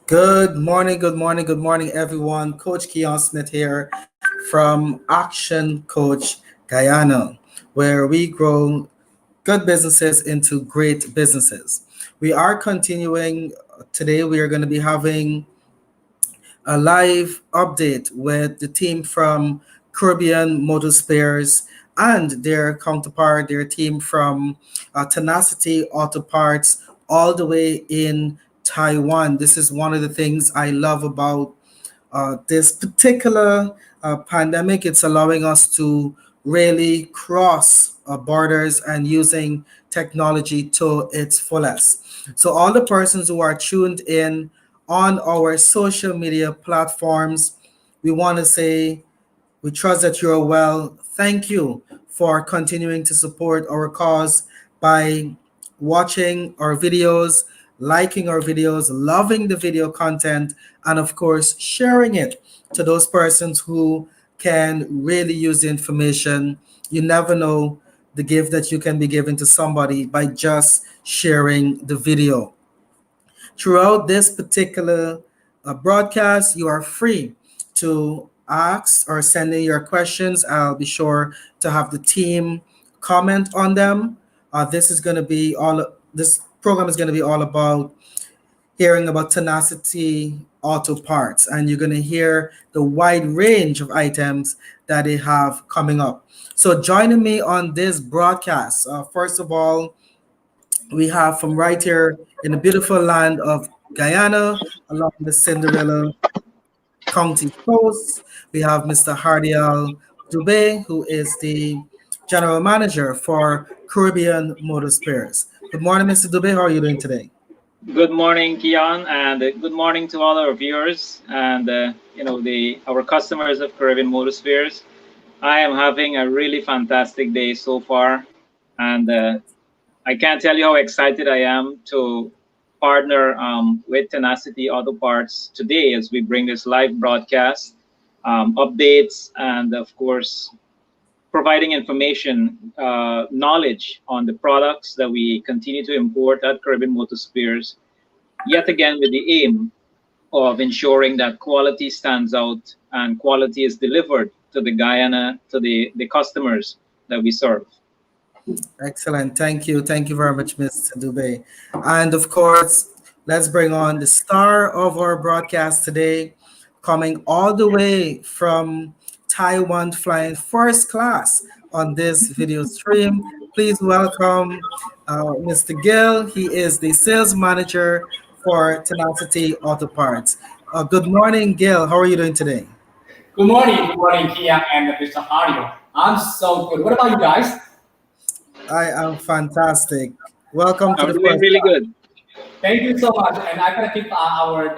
Good morning, good morning, good morning, everyone. Coach Keon Smith here from Action Coach Guyana, where we grow good businesses into great businesses. We are continuing today. We are going to be having a live update with the team from Caribbean Motor Spares and their counterpart, their team from Tenacity Auto Parts, all the way in Taiwan. This is one of the things I love about this particular pandemic. It's allowing us to really cross borders and using technology to its fullest. So, all the persons who are tuned in on our social media platforms, we want to say we trust that you're well. Thank you for continuing to support our cause by watching our videos, liking our videos, loving the video content, and of course, sharing it to those persons who can really use the information. You never know the gift that you can be giving to somebody by just sharing the video. Throughout this particular broadcast, you are free to ask or send in your questions. I'll be sure to have the team comment on them. This is going to be all. This program is going to be all about hearing about Tenacity Auto Parts, and you're going to hear the wide range of items that they have coming up. So, joining me on this broadcast, first of all, we have from right here in the beautiful land of Guyana, along the Cinderella County coast. We have Mr. Hardial Dubé, who is the general manager for Caribbean Motor Spares. Good morning, Mr. Dubé. How are you doing today? Good morning, Kian, and good morning to all our viewers and the our customers of Caribbean Motorspheres. I am having a really fantastic day so far, and I can't tell you how excited I am to partner with Tenacity Auto Parts today as we bring this live broadcast, updates, and of course providing information, knowledge on the products that we continue to import at Caribbean Motorspheres yet again with the aim of ensuring that quality stands out and quality is delivered to the Guyana, to the customers that we serve. Excellent. Thank you. Thank you very much, Mr. Dubé. And of course, let's bring on the star of our broadcast today, coming all the way from Taiwan, flying first class on this video stream. Please welcome Mr. Gill. He is the sales manager for Tenacity Auto Parts. Good morning, Gil. How are you doing today? Good morning, Kia and Mr. Hardy. I'm so good. What about you guys? I am fantastic. Welcome to I'm the doing first. really good. Thank you so much. And I gotta give our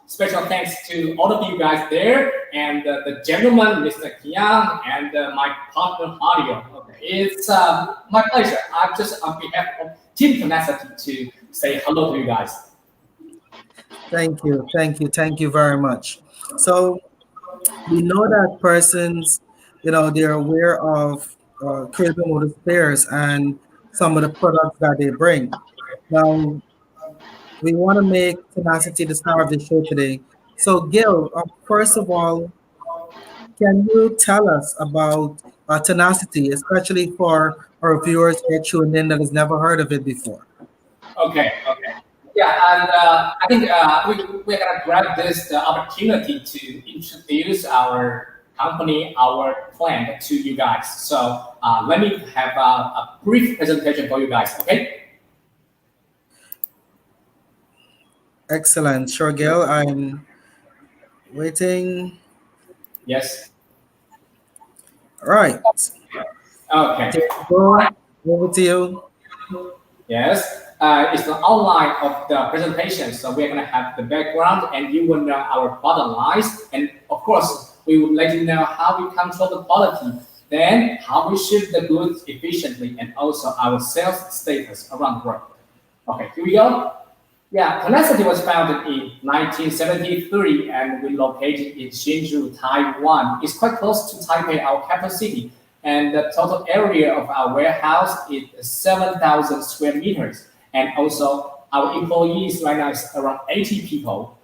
special thanks to all of you guys there and the gentleman, Mr. Kian, and my partner Hardy. Okay. It's my pleasure. I'm just on behalf of Team Tenacity to say hello to you guys. Thank you, thank you, thank you very much. So we know that persons, they're aware of Caribbean Motor Spares and some of the products that they bring. Now, we want to make Tenacity the star of the show today. So, Gil, first of all, can you tell us about Tenacity, especially for our viewers here tuned in that has never heard of it before? Okay. Yeah, and I think we're gonna grab this opportunity to introduce our company, our plan to you guys. So let me have a brief presentation for you guys. Okay? Excellent. Sure, Gil. I'm waiting. Yes. All right. Okay. There you go. Over to you. Yes. It's the outline of the presentation. So we're gonna have the background, and you will know our bottom lines, and of course, we will let you know how we control the quality, then how we ship the goods efficiently, and also our sales status around the world. Okay, here we go. Yeah, Tenacity was founded in 1973 and we located in Hsinchu, Taiwan. It's quite close to Taipei, our capital city. And the total area of our warehouse is 7,000 square meters. And also our employees right now is around 80 people.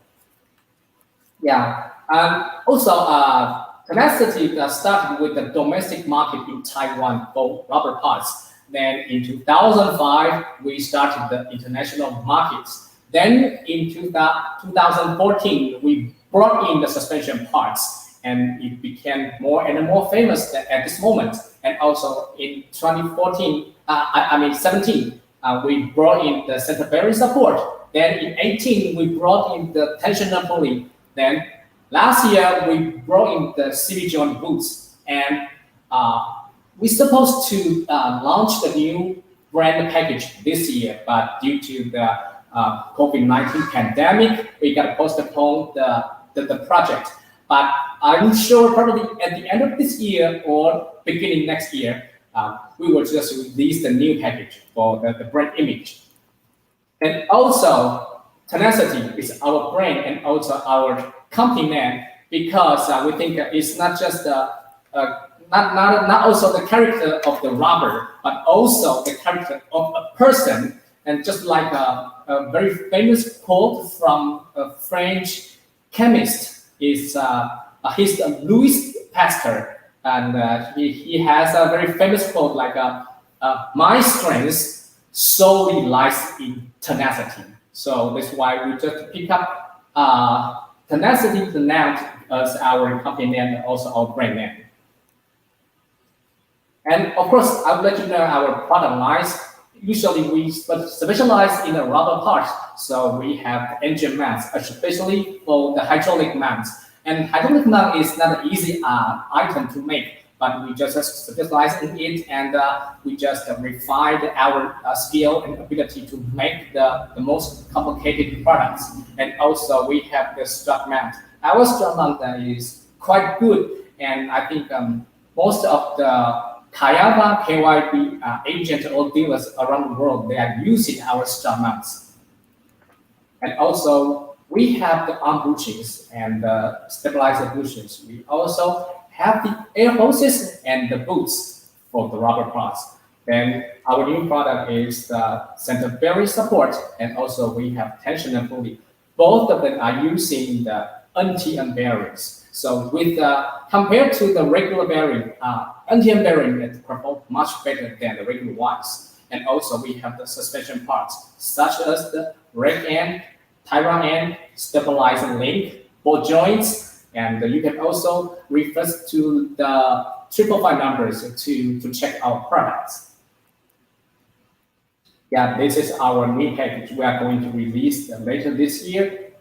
Yeah, and also Tenacity started with the domestic market in Taiwan for rubber parts. Then in 2005, we started the international markets. Then in 2014, we brought in the suspension parts, and it became more and more famous at this moment. And also in 2014, I mean 17, we brought in the center bearing support. Then in 18, we brought in the tensioner pulley. Then last year we brought in the CV joint boots, and we're supposed to launch the new brand package this year, but due to the COVID-19 pandemic, we got to postpone the project. But I'm sure probably at the end of this year or beginning next year, we will just release the new package for the brand image. And also, Tenacity is our brand and also our company name because we think it's not just not also the character of the robber, but also the character of a person. And just like a very famous quote from a French chemist is he's Louis Pasteur, and he has a very famous quote like "My strength solely lies in tenacity." So that's why we just pick up Tenacity the noun as our company name and also our brand name. And of course, I will let you know our product lines. Usually we specialize in the rubber parts, so we have engine mounts, especially for the hydraulic mounts. And hydraulic mount is not an easy item to make, but we just specialize in it, and we just refine our skill and ability to make the most complicated products. And also we have the strut mount. Our strut mount is quite good, and I think most of the Kayaba KYB agents or dealers around the world, they are using our strut mounts. And also, we have the arm bushings and the stabilizer bushings. We also have the air hoses and the boots for the rubber parts. Then our new product is the center bearing support, and also we have tensioner pulley. Both of them are using the NTM bearings. So with compared to the regular bearing, NTM bearing is perform much better than the regular ones. And also we have the suspension parts such as the rake end, tie rod end, stabilizing link, ball joints, and you can also refer to the 555 numbers to check our products. Yeah, this is our new package we are going to release later this year.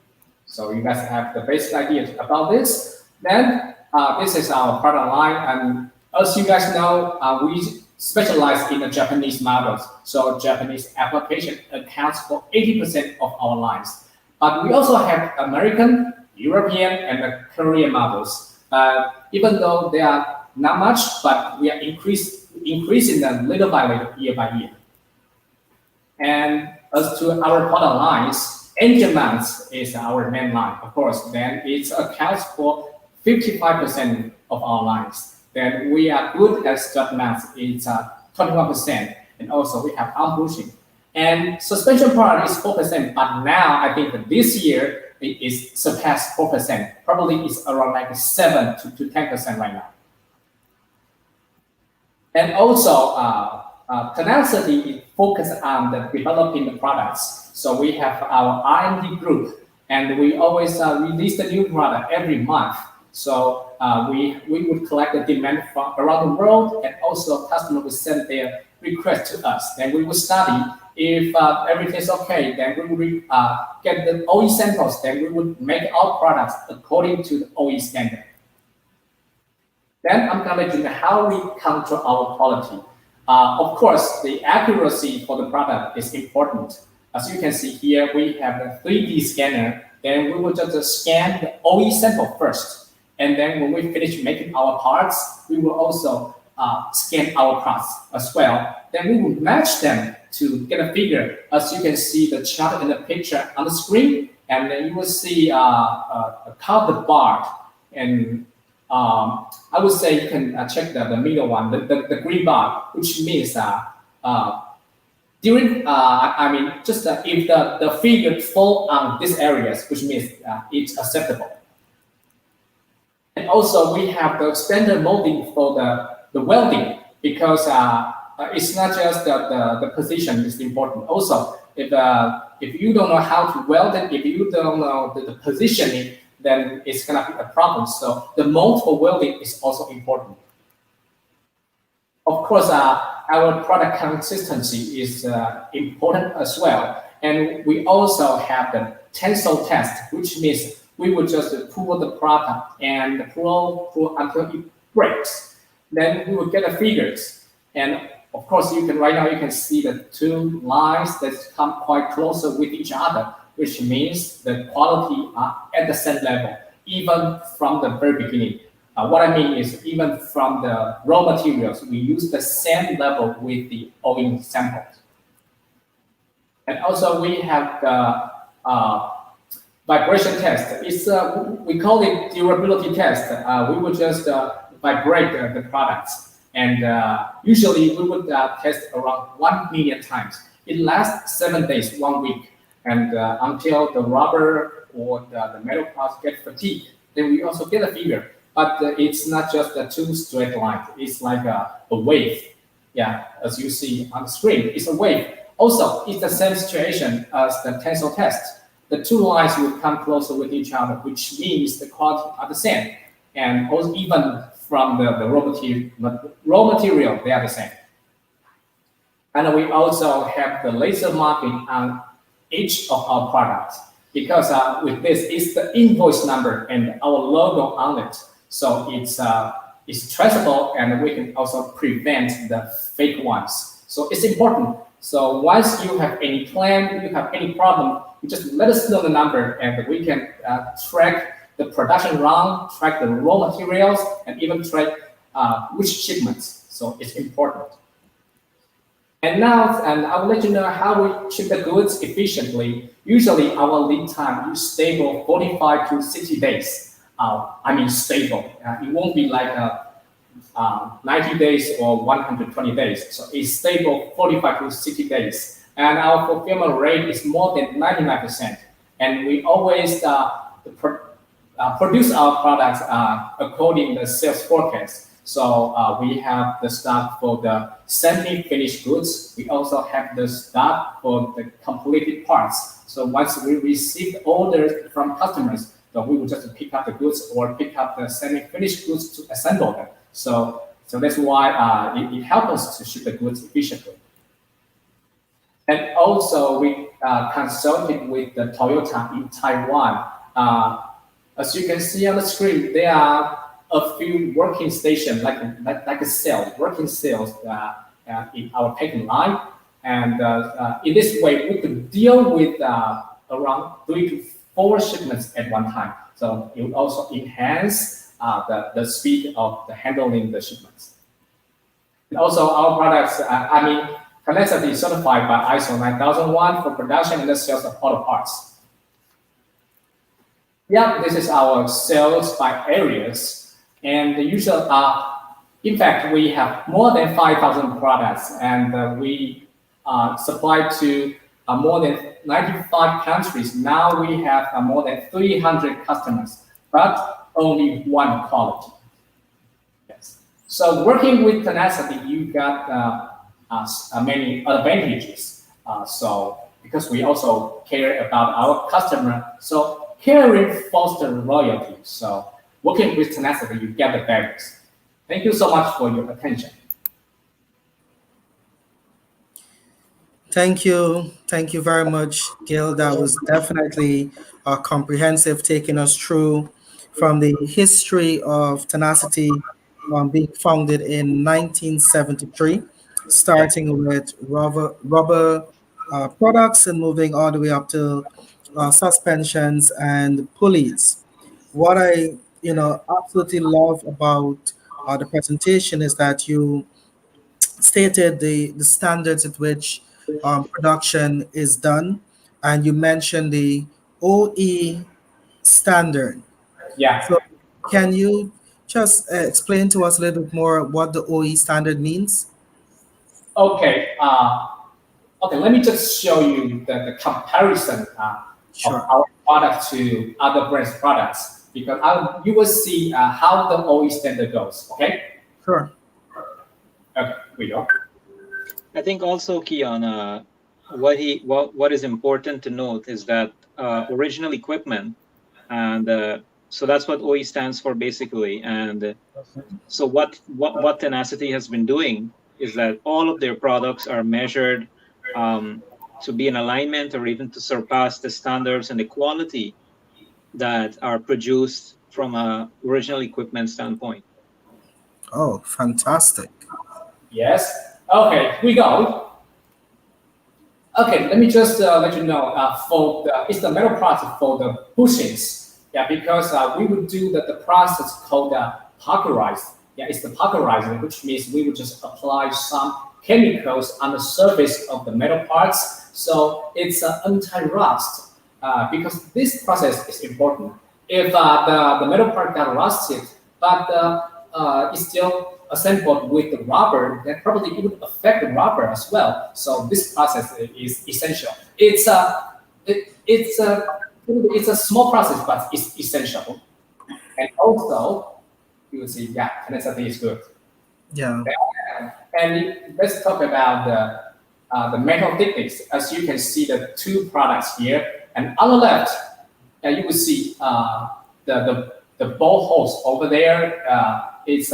So you guys have the basic idea about this. Then this is our product line, and as you guys know, we specialize in the Japanese models. So Japanese application accounts for 80% of our lines. But we also have American, European, and the Korean models. Even though they are not much, but we are increasing them little by little, year by year. And as to our product lines, engine mounts is our main line, of course. Then it accounts for 55% of our lines. Then we are good at strut mounts, it's 21%. And also we have arm bushing. And suspension part is 4%, but now I think that this year it is surpassed 4%. Probably it's around like 7 to 10% right now. And also Tenacity is focused on the developing the products. So we have our R&D group, and we always release the new product every month. So we would collect the demand from around the world, and also customers would send their request to us. Then we will study. If everything is okay, then we will get the OE samples. Then we would make our products according to the OE standard. Then I'm going to let you know how we control our quality. Of course, the accuracy for the product is important. As you can see here, we have a 3D scanner. Then we will just scan the OE sample first. And then when we finish making our parts, we will also scan our parts as well. Then we will match them to get a figure. As you can see the chart in the picture on the screen, and then you will see a counter bar. And I would say you can check the middle one, the green bar, which means during, I mean, just if the figure fall on these areas, which means it's acceptable. And also we have the standard molding for the welding because it's not just the position is important. Also, if you don't know how to weld it, if you don't know the positioning, then it's gonna be a problem. So the mold for welding is also important. Of course, our product consistency is important as well. And we also have the tensile test, which means we would just pull the product and pull until it breaks. Then we will get the figures. And of course, you can right now you can see the two lines that come quite closer with each other, which means the quality are at the same level, even from the very beginning. What I mean is even from the raw materials, we use the same level with the owing samples. And also we have the vibration test. It's we call it durability test. We would just vibrate the products, and usually we would test around 1 million times. It lasts 7 days, 1 week, and until the rubber or the metal parts get fatigued, then we also get a figure. But it's not just the two straight lines. It's like a wave. Yeah, as you see on the screen, it's a wave. Also, it's the same situation as the tensile test. The two lines will come closer with each other, which means the quality are the same. And also even from the raw material, they are the same. And we also have the laser marking on each of our products because with this, it's the invoice number and our logo on it. So it's traceable, and we can also prevent the fake ones. So it's important. So once you have any plan, you have any problem, you just let us know the number, and we can track the production run, track the raw materials, and even track which shipments. So it's important. And now, and I will let you know how we ship the goods efficiently. Usually, our lead time is stable 45 to 60 days. I mean stable. It won't be like 90 days or 120 days. So it's stable 45 to 60 days. And our fulfillment rate is more than 99%. And we always produce our products according to the sales forecast. So we have the stock for the semi-finished goods. We also have the stock for the completed parts. So once we receive orders from customers, so we will just pick up the goods or pick up the semi-finished goods to assemble them. So that's why it helps us to ship the goods efficiently. And also we consulted with the Toyota in Taiwan. As you can see on the screen, there are a few working stations, like a cell, working cells in our packing line. And in this way, we could deal with around 3 to 4 shipments at one time. So it will also enhance the speed of the handling the shipments. And also our products, Tenacity is certified by ISO 9001 for production and the sales of auto parts. Yeah, this is our sales by areas. And the usual, in fact, we have more than 5,000 products, and we supply to more than 95 countries. Now we have more than 300 customers, but only one quality. Yes. So working with Tenacity, you got many advantages. So because we also care about our customer, so caring foster loyalty. So working with Tenacity, you get the benefits. Thank you so much for your attention. Thank you. Thank you very much, Gil. That was definitely comprehensive, taking us through from the history of Tenacity being founded in 1973, Yeah. starting with rubber products and moving all the way up to suspensions and pulleys. What I absolutely love about the presentation is that you stated the standards at which production is done, and you mentioned the OE standard. Yeah. So, can you just explain to us a little bit more what the OE standard means? Okay. Okay. Let me just show you the comparison of Sure. our product to other brands' products. because you will see how the OE standard goes. Okay. Sure. Okay. We go. I think also, Keon, what is important to note is that original equipment, and so that's what OE stands for basically. And so what Tenacity has been doing is that all of their products are measured um, to be in alignment or even to surpass the standards and the quality that are produced from a original equipment standpoint. Oh, fantastic. Yes. Okay. We go. Okay, let me just let you know for it's the metal process for the bushings. Yeah, because we would do the process called pulverized. Yeah, it's the pulverizing, which means we would just apply some chemicals on the surface of the metal parts. So it's anti-rust because this process is important. If the metal part got rusted, but it's still assembled with the rubber, then probably it would affect the rubber as well. So this process is essential. It's a small process, but it's essential. And also, you will see, yeah, tenacity is good. Yeah. And let's talk about the metal thickness. As you can see, the two products here, and on the left, you will see the ball holes over there. It's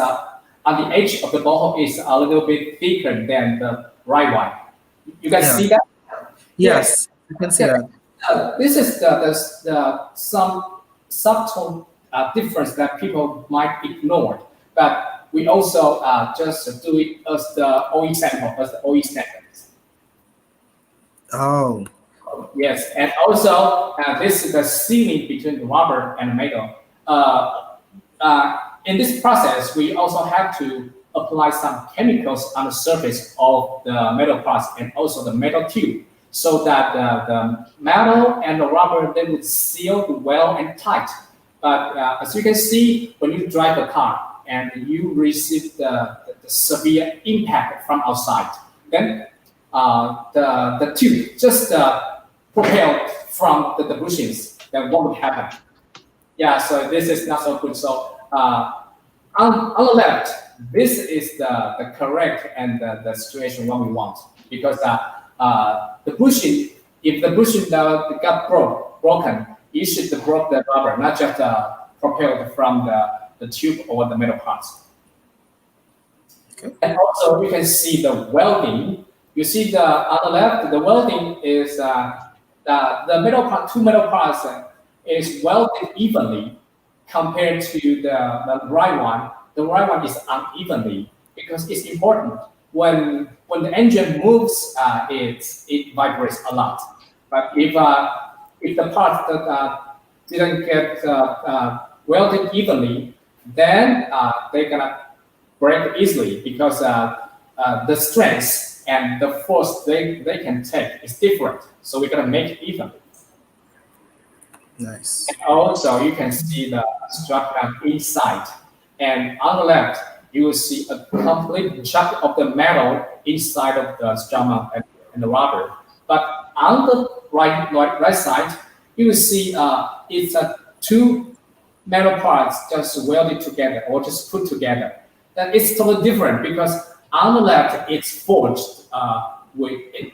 on the edge of the ball hole is a little bit thicker than the right one. You guys Yeah. see that? Yes. Yes, you can see Yeah. that. This is some subtle difference that people might ignore, but we also just do it as the OE sample, as the OE standards. Oh, Yes, and also this is the sealing between the rubber and the metal. In this process, we also have to apply some chemicals on the surface of the metal parts and also the metal tube, so that the metal and the rubber they would seal well and tight. But as you can see, when you drive a car and you receive the severe impact from outside, then the tube just propelled from the bushings. Then what would happen? Yeah, so this is not so good. So on the left, this is the correct and the situation what we want, because the bushing, if the bushing got broken, you should broke the rubber, not just propelled from the tube or the metal parts. okay. And also you can see the welding. You see on the left, the welding is the metal part, two metal parts is welded evenly compared to the right one. The right one is unevenly because it's important. When the engine moves, it vibrates a lot. But if the parts that didn't get welded evenly, then they're gonna break easily because the strength and the force they can take is different. So we're gonna make it even. Nice. And also, you can see the structure inside. And on the left, you will see a complete chunk of the metal inside of the strama and the rubber. But on the right side, you will see it's two metal parts just welded together or just put together. Then it's totally different because on the left, it's forged. We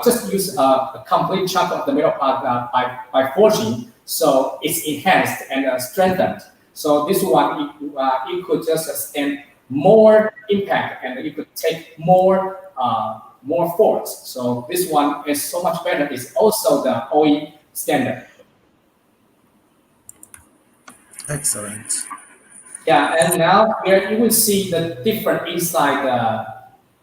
just use a complete chunk of the metal part by forging, so it's enhanced and strengthened. So this one, it could just stand more impact and it could take more force. So this one is so much better. It's also the OE standard. Excellent. Yeah, and now here you will see the different inside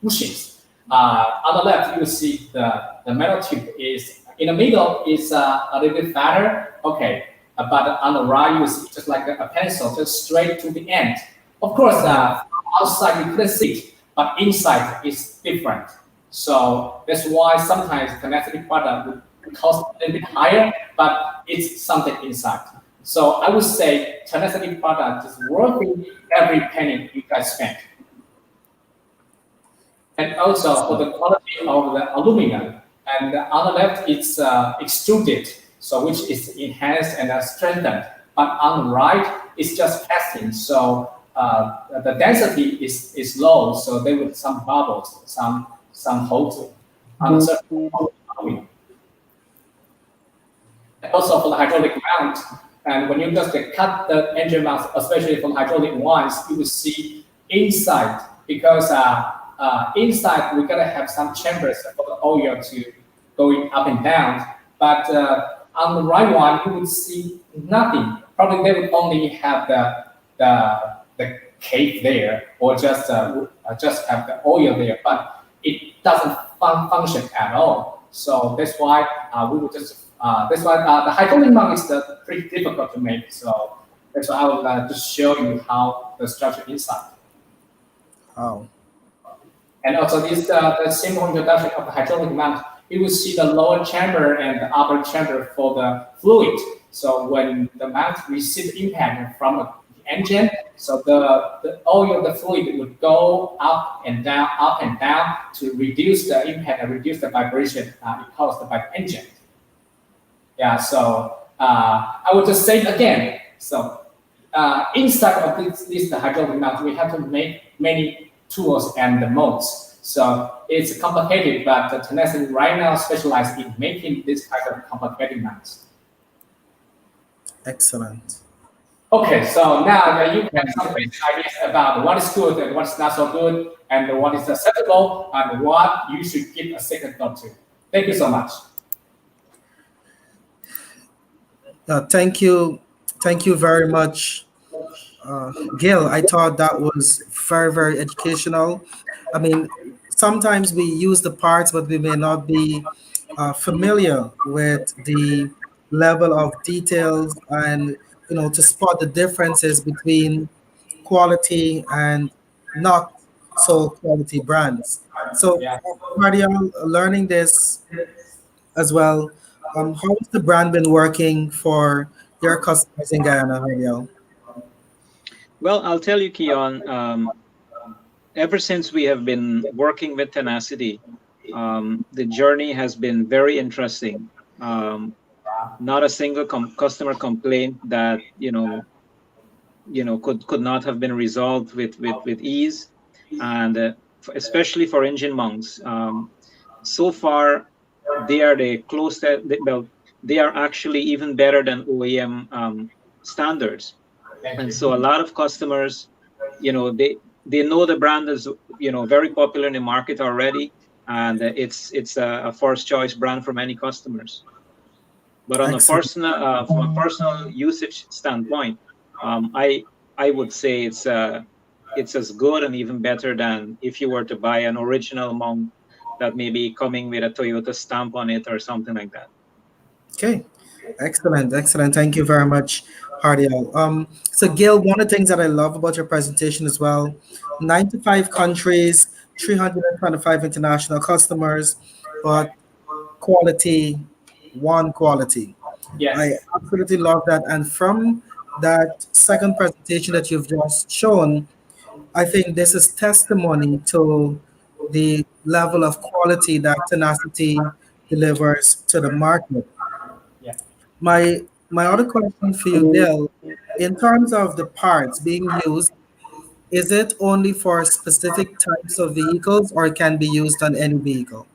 bushings. On the left, you will see the metal tube is in the middle is a little bit fatter. Okay, but on the right, you will see just like a pencil, just straight to the end. Of course, outside you couldn't see it, but inside is different. So that's why sometimes tenacity product would cost a little bit higher, but it's something inside. So I would say tenacity product is worth every penny you guys spend. And also for the quality of the aluminum, and on the left it's extruded, so which is enhanced and strengthened. but on the right, it's just casting. So the density is low, so there will be some bubbles, some holes on a certain point. Also for the hydraulic mount, and when you just cut the engine mount, especially for the hydraulic ones, you will see inside because inside we're gonna have some chambers for the oil to going up and down. But on the right one, you would see nothing. Probably they would only have the cake there, or just have the oil there, but it doesn't function at all. So that's why we would just that's why the hydraulic mount is pretty difficult to make. So that's why I will just show you how the structure inside. Oh, And also this the simple introduction of the hydraulic mount. You will see the lower chamber and the upper chamber for the fluid. So when the mount receives impact from the engine, so the oil, the fluid would go up and down to reduce the impact and reduce the vibration caused by the engine. Yeah, so I will just say it again. So inside of this the hydraulic mount, we have to make many tools and the modes. So it's complicated, but Tenacity right now specialized in making this kind of complicated mounts. excellent. Okay, so now you have some basic ideas about what is good and what's not so good, and what is acceptable, and what you should give a second thought to. Thank you so much. Thank you very much, Gil. I thought that was very, very educational. I mean, sometimes we use the parts, but we may not be familiar with the level of details and to spot the differences between quality and not so quality brands. So, Yeah. Mariel, learning this as well. How has the brand been working for your customers in Guyana, Mariel? Well, I'll tell you, Keon, ever since we have been working with Tenacity, the journey has been very interesting. Not a single customer complaint that could not have been resolved with ease, and especially for engine mounts. So far, they are the closest. Well, they are actually even better than OEM standards, Thank and you. so a lot of customers, they know the brand is very popular in the market already, and it's a first choice brand for many customers. But on a Excellent. personal, from a personal usage standpoint, I would say it's as good and even better than if you were to buy an original mount that may be coming with a Toyota stamp on it or something like that. Okay. Excellent. Excellent. Thank you very much, Hardiel. So, Gil, one of the things that I love about your presentation as well, 95 countries, 325 international customers, but quality, one quality. I Yes. absolutely love that. And from that second presentation that you've just shown, I think this is testimony to the level of quality that Tenacity delivers to the market. Yeah. My other question for you, Dale, in terms of the parts being used, is it only for specific types of vehicles or it can be used on any vehicle?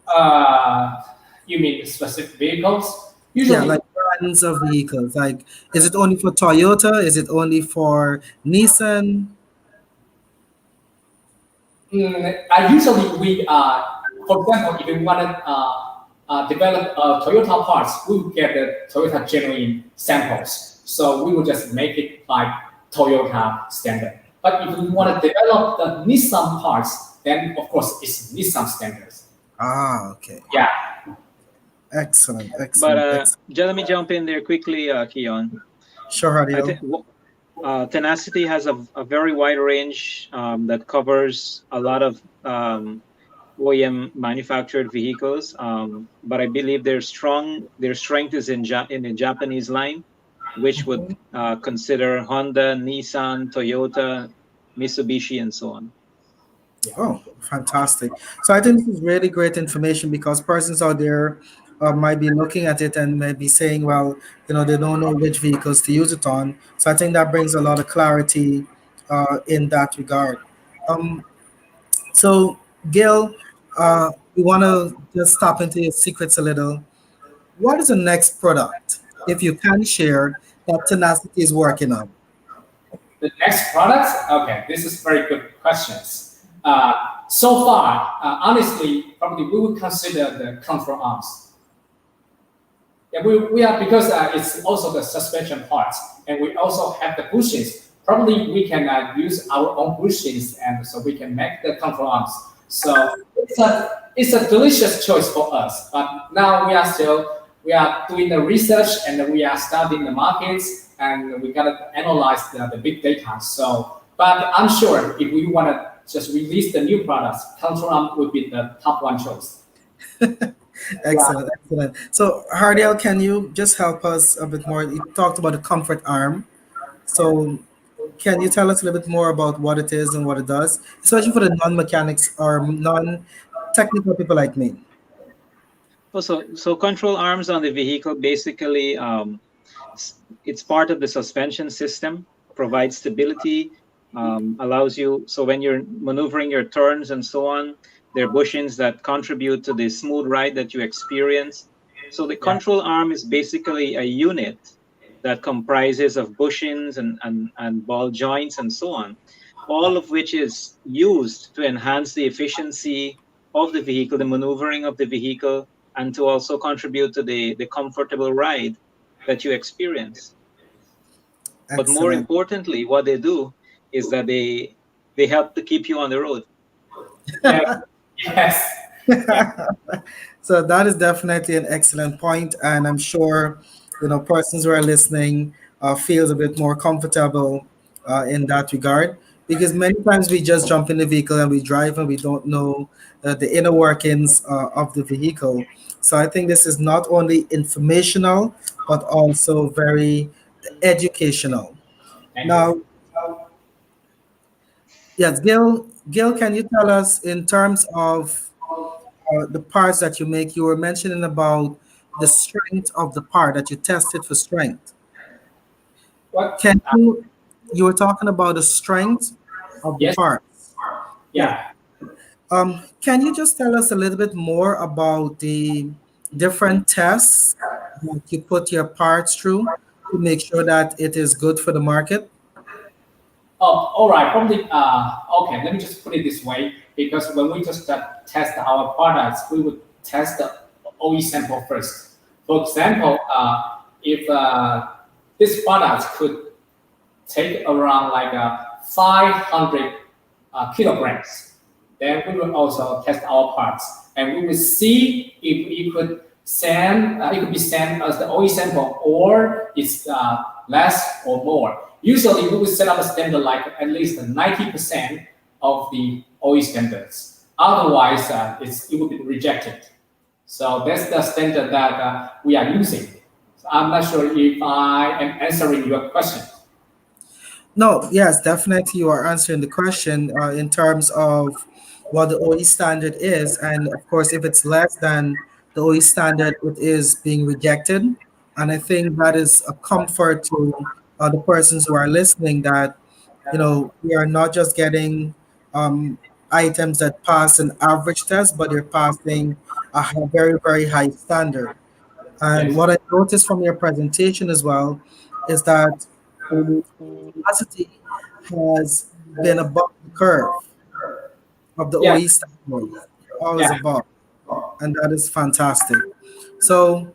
Uh, you mean specific vehicles? Yeah, Usually, like brands of vehicles. Like, is it only for Toyota? Is it only for Nissan? usually we for example, if we want to develop Toyota parts, we will get the Toyota genuine samples. So we will just make it like Toyota standard. But if we want to develop the Nissan parts, then of course it's Nissan standards. Ah, okay. Yeah. Excellent, But excellent, excellent. just let me jump in there quickly, Keon. Sure, I think Radio. Tenacity has a very wide range that covers a lot of OEM manufactured vehicles, but I believe their strength is in the Japanese line, which would consider Honda, Nissan, Toyota, Mitsubishi, and so on. Yeah. Oh, fantastic. So I think this is really great information because persons out there might be looking at it and might be saying, well, they don't know which vehicles to use it on. So I think that brings a lot of clarity in that regard. Um, so, Gil, we want to just tap into your secrets a little. What is the next product, if you can share, that Tenacity is working on? The next product? Okay, this is very good questions. So far, honestly, probably we would consider the control arms. Yeah, we are because it's also the suspension parts, and we also have the bushings. Probably we can use our own bushings, and so we can make the control arms. So it's a delicious choice for us. But now we are doing the research and we are studying the markets and we gotta analyze the big data. So, but I'm sure if we wanna just release the new products, control arm would be the top one choice. Excellent, excellent. So, Hardiel, can you just help us a bit more? You talked about the comfort arm. So, can you tell us a little bit more about what it is and what it does, especially for the non-mechanics or non-technical people like me? So control arms on the vehicle basically, it's part of the suspension system, provides stability, allows you. So when you're maneuvering your turns and so on, there are bushings that contribute to the smooth ride that you experience. So the Yeah. control arm is basically a unit that comprises of bushings and ball joints and so on, all of which is used to enhance the efficiency of the vehicle, the maneuvering of the vehicle, and to also contribute to the comfortable ride that you experience. But more Excellent. importantly, what they do is that they help to keep you on the road. Yeah. Yes. Yeah. So that is definitely an excellent point, and I'm sure persons who are listening feels a bit more comfortable in that regard, because many times we just jump in the vehicle and we drive and we don't know the inner workings of the vehicle. So I think this is not only informational but also very educational. Thank you. Now, yes, Gil, can you tell us in terms of the parts that you make? You were mentioning about the strength of the part that you tested for strength. What? Can you were talking about the strength of the Yes. parts? Yes. Yeah. Can you just tell us a little bit more about the different tests that you put your parts through to make sure that it is good for the market? Oh, all right. Probably. Okay. Let me just put it this way, because when we just test our products, we would test the OE sample first. For example, if this product could take around like 500 kilograms, then we will also test our parts, and we will see if it could be sent as the OE sample or it's less or more. Usually, we will set up a standard like at least 90% of the OE standards. Otherwise, it will be rejected. So that's the standard that we are using. So I'm not sure if I am answering your question. No, yes, definitely you are answering the question in terms of what the OE standard is. And of course, if it's less than the OE standard, it is being rejected. And I think that is a comfort to the persons who are listening that, we are not just getting um, items that pass an average test, but they're passing very, very high standard. And Yes. what I noticed from your presentation as well is that velocity has been above the curve of the Yeah. OE standard, always Yeah. above, and that is fantastic. So,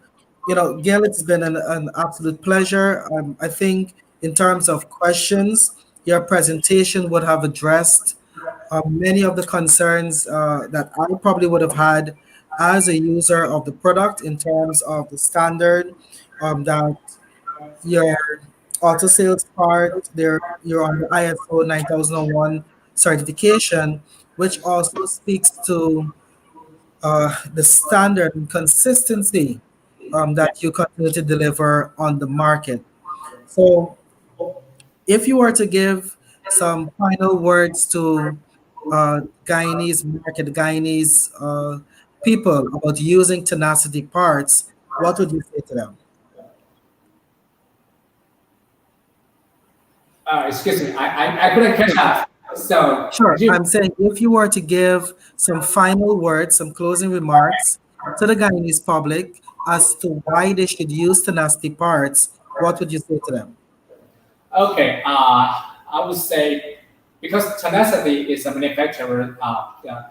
Gail, it's been an absolute pleasure. I think in terms of questions, your presentation would have addressed many of the concerns that I probably would have had as a user of the product in terms of the standard that your auto sales part, you're on the ISO 9001 certification, which also speaks to the standard and consistency Yeah. that you continue to deliver on the market. So, if you were to give some final words to Guyanese market, Guyanese people about using Tenacity parts, what would you say to them? Excuse me, I couldn't catch up. So Sure. could you? I'm saying if you were to give some final words, some closing remarks to the Guyanese public as to why they should use Tenacity parts, what would you say to them? Okay, I would say because Tenacity is a manufacturer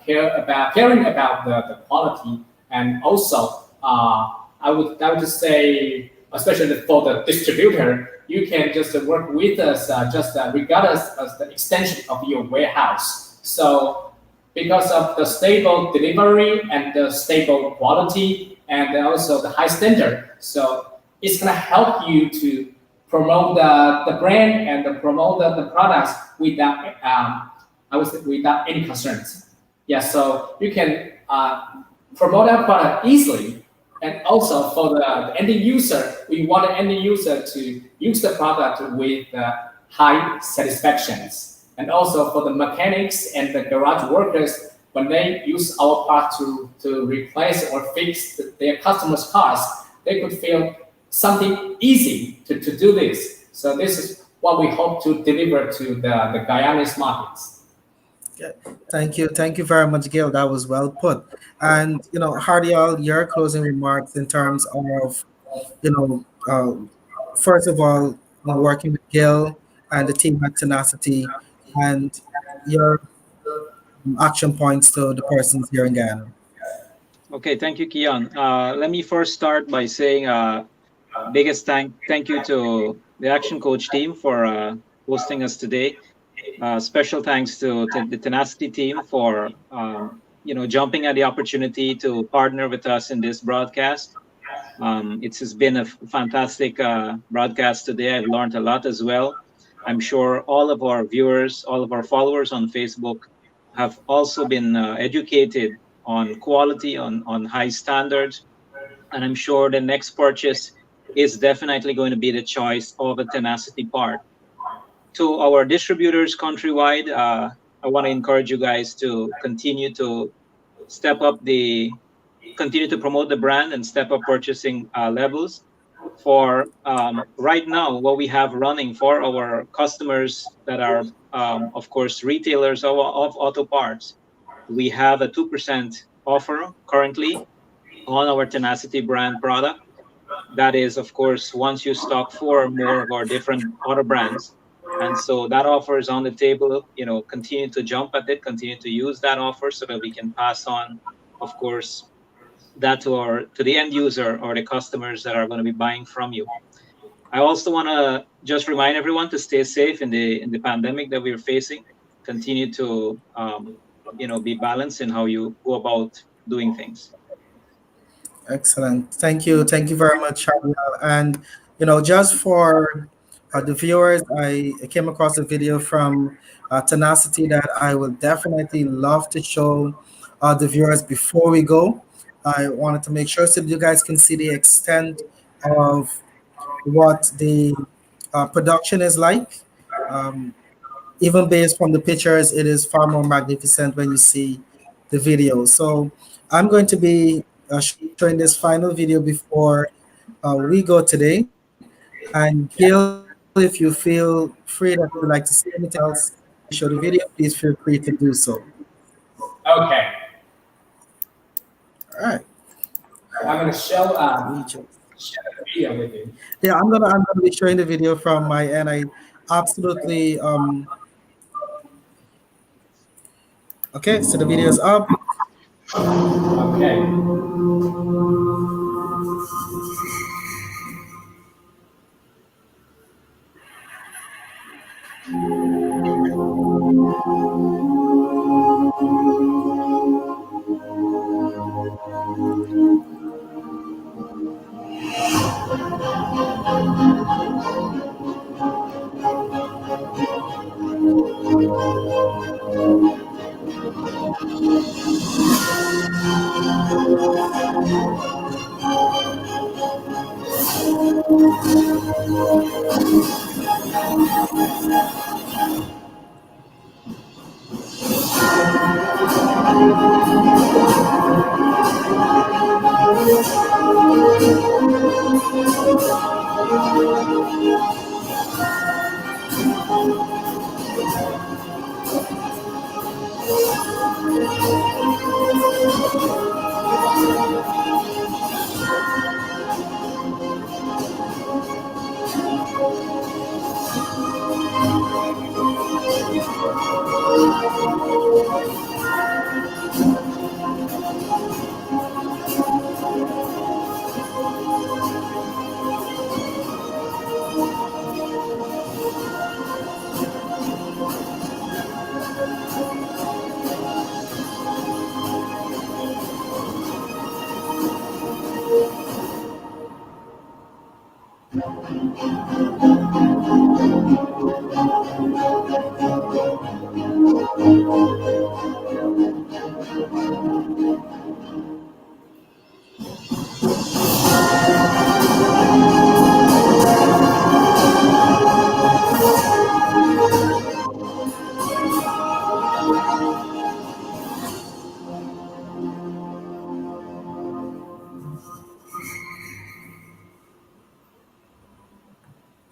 caring about the quality, and also I would just say, especially for the distributor, you can just work with us just regardless of the extension of your warehouse. So because of the stable delivery and the stable quality and also the high standard. So it's gonna help you to promote the brand and promote the products without I would say without any concerns. Yeah, so you can promote that product easily. And also for the end user, we want the end user to use the product with high satisfactions. And also for the mechanics and the garage workers, when they use our part to replace or fix their customers' cars, they could feel something easy to do this. So this is what we hope to deliver to the Guyanese markets. Yeah. Thank you. Thank you very much, Gail. That was well put. And, Hardial, your closing remarks in terms of, you know, first of all, working with Gail and the team at Tenacity and your action points to the persons here in Ghana. Okay, thank you, Kian. Let me first start by saying biggest thank you to the Action Coach team for hosting us today. Special thanks to the Tenacity team for jumping at the opportunity to partner with us in this broadcast. It's been a fantastic broadcast today. I've learned a lot as well. I'm sure all of our viewers, all of our followers on Facebook have also been educated on quality, on high standards. And I'm sure the next purchase is definitely going to be the choice of a Tenacity part. To our distributors countrywide, I want to encourage you guys to step up the continue to promote the brand and step up purchasing levels. For right now, what we have running for our customers that are, of course, retailers of auto parts, we have a 2% offer currently on our Tenacity brand product. That is, of course, once you stock four or more of our different auto brands. And so that offer is on the table. Continue to jump at it, continue to use that offer so that we can pass on, of course, that to the end user or the customers that are going to be buying from you. I also want to just remind everyone to stay safe in the pandemic that we're facing. Continue to be balanced in how you go about doing things. Excellent. Thank you. Thank you very much, Hardial. And, just for the viewers, I came across a video from Tenacity that I would definitely love to show the viewers before we go. I wanted to make sure so you guys can see the extent of what the production is like. Um, Even based from the pictures, it is far more magnificent when you see the video. So I'm going to be showing this final video before we go today. And Gail, if you feel free that you would like to say anything else before we show the video, please feel free to do so. Okay, All right. I'm gonna Let me just. share the video with you. Yeah, I'm gonna be showing the video from my end. I absolutely okay. So the video is up. Okay.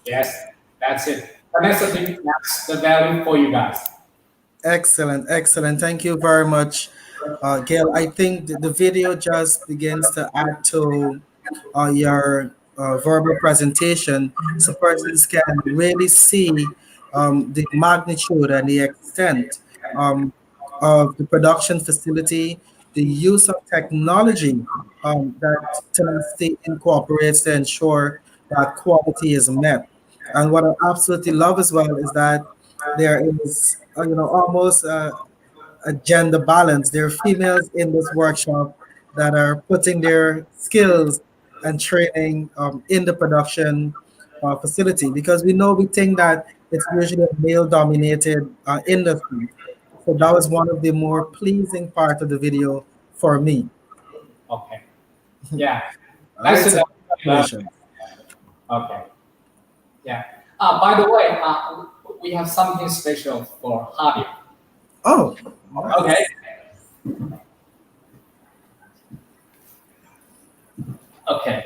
Yes, that's it. Tenacity, that's the value for you guys. Excellent, excellent. Thank you very much, Gail. I think the video just begins to add to your verbal presentation so persons can really see the magnitude and the extent um, of the production facility, the use of technology that Tenacity incorporates to ensure that quality is met. And what I absolutely love as well is that there is, almost a gender balance. There are females in this workshop that are putting their skills and training in the production facility because we think that it's usually a male dominated industry. So that was one of the more pleasing part of the video for me. Okay. Yeah. All Nice right, to so know. Uh, congratulations. okay. Yeah. By the way, we have something special for Hardy. Oh, Okay. nice. Okay.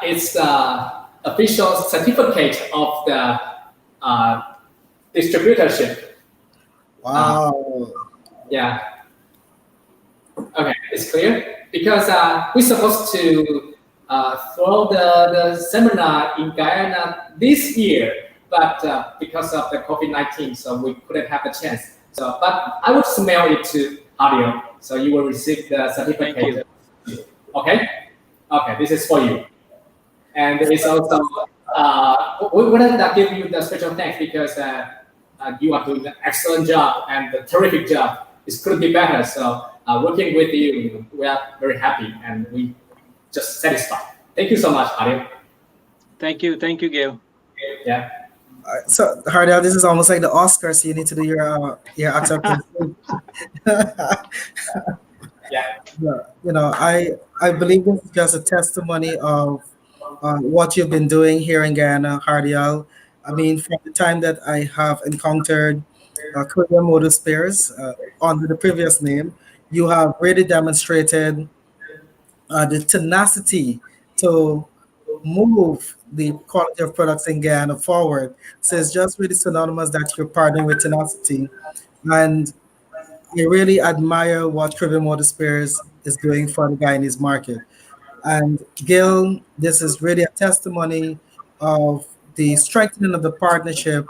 It's the official certificate of the uh, distributorship. Uh, Wow. yeah. Okay, it's clear because we're supposed to throw the seminar in Guyana this year, but because of the COVID-19, so we couldn't have the chance. So, but I will mail it to Audio, so you will receive the Thank you. certificate. Okay, okay, this is for you, and it's also we wanted to give you the special thanks because you are doing an excellent job and a terrific job. It could be better. So working with you, we are very happy and we just satisfied. Thank you so much, Arif. Thank you, Gail. Yeah. So, Hardell, this is almost like the Oscars. You need to do your acceptance. Yeah. Yeah, I believe this is just a testimony of what you've been doing here in Guyana, Hardial. I mean, from the time that I have encountered Korean Motor Spares under the previous name, you have really demonstrated the tenacity to move the quality of products in Guyana forward. So it's just really synonymous that you're partnering with tenacity. And I really admire what Caribbean Motor Spares is doing for the Guyanese market. And Gil, this is really a testimony of the strengthening of the partnership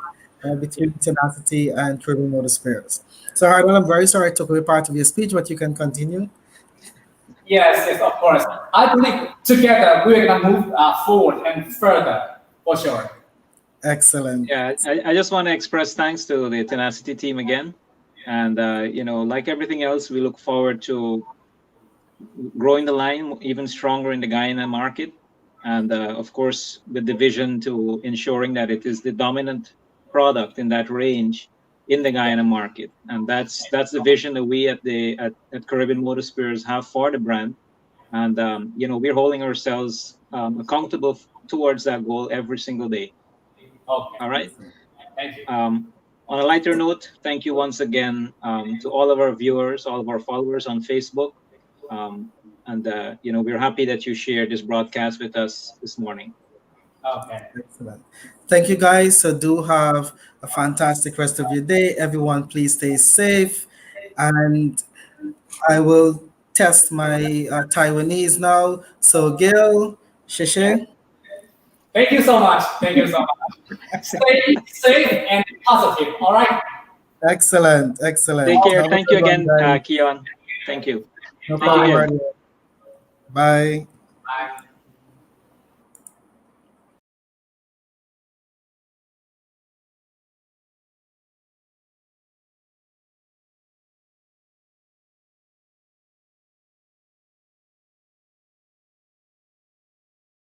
between Tenacity and Caribbean Motor Spares. So, Hardwell, I'm very sorry I took away part of your speech, but you can continue. Yes, yes, of course. I believe together we're gonna move forward and further for sure. Excellent. Yeah, I just want to express thanks to the Tenacity team again. And, like everything else, we look forward to growing the line even stronger in the Guyana market. And, of course, with the vision to ensuring that it is the dominant product in that range in the Yeah. Guyana market. And that's the vision that we at Caribbean Motor Spears have for the brand. And, we're holding ourselves accountable towards that goal every single day. Okay. All right. Thank you. On a lighter note, thank you once again to all of our viewers, all of our followers on Facebook. Um, and, we're happy that you shared this broadcast with us this morning. Okay. Excellent. Thank you, guys. So, do have a fantastic rest of your day. Everyone, please stay safe. And I will test my Taiwanese now. So, Gil, Sheshe. Thank you so much. Thank you so much. Stay safe and positive. All right. Excellent, Take excellent. care. Have a Thank you good one, again, guys. Keon. Thank you. No Thank you, problem, Gail. Maria. Bye. Bye.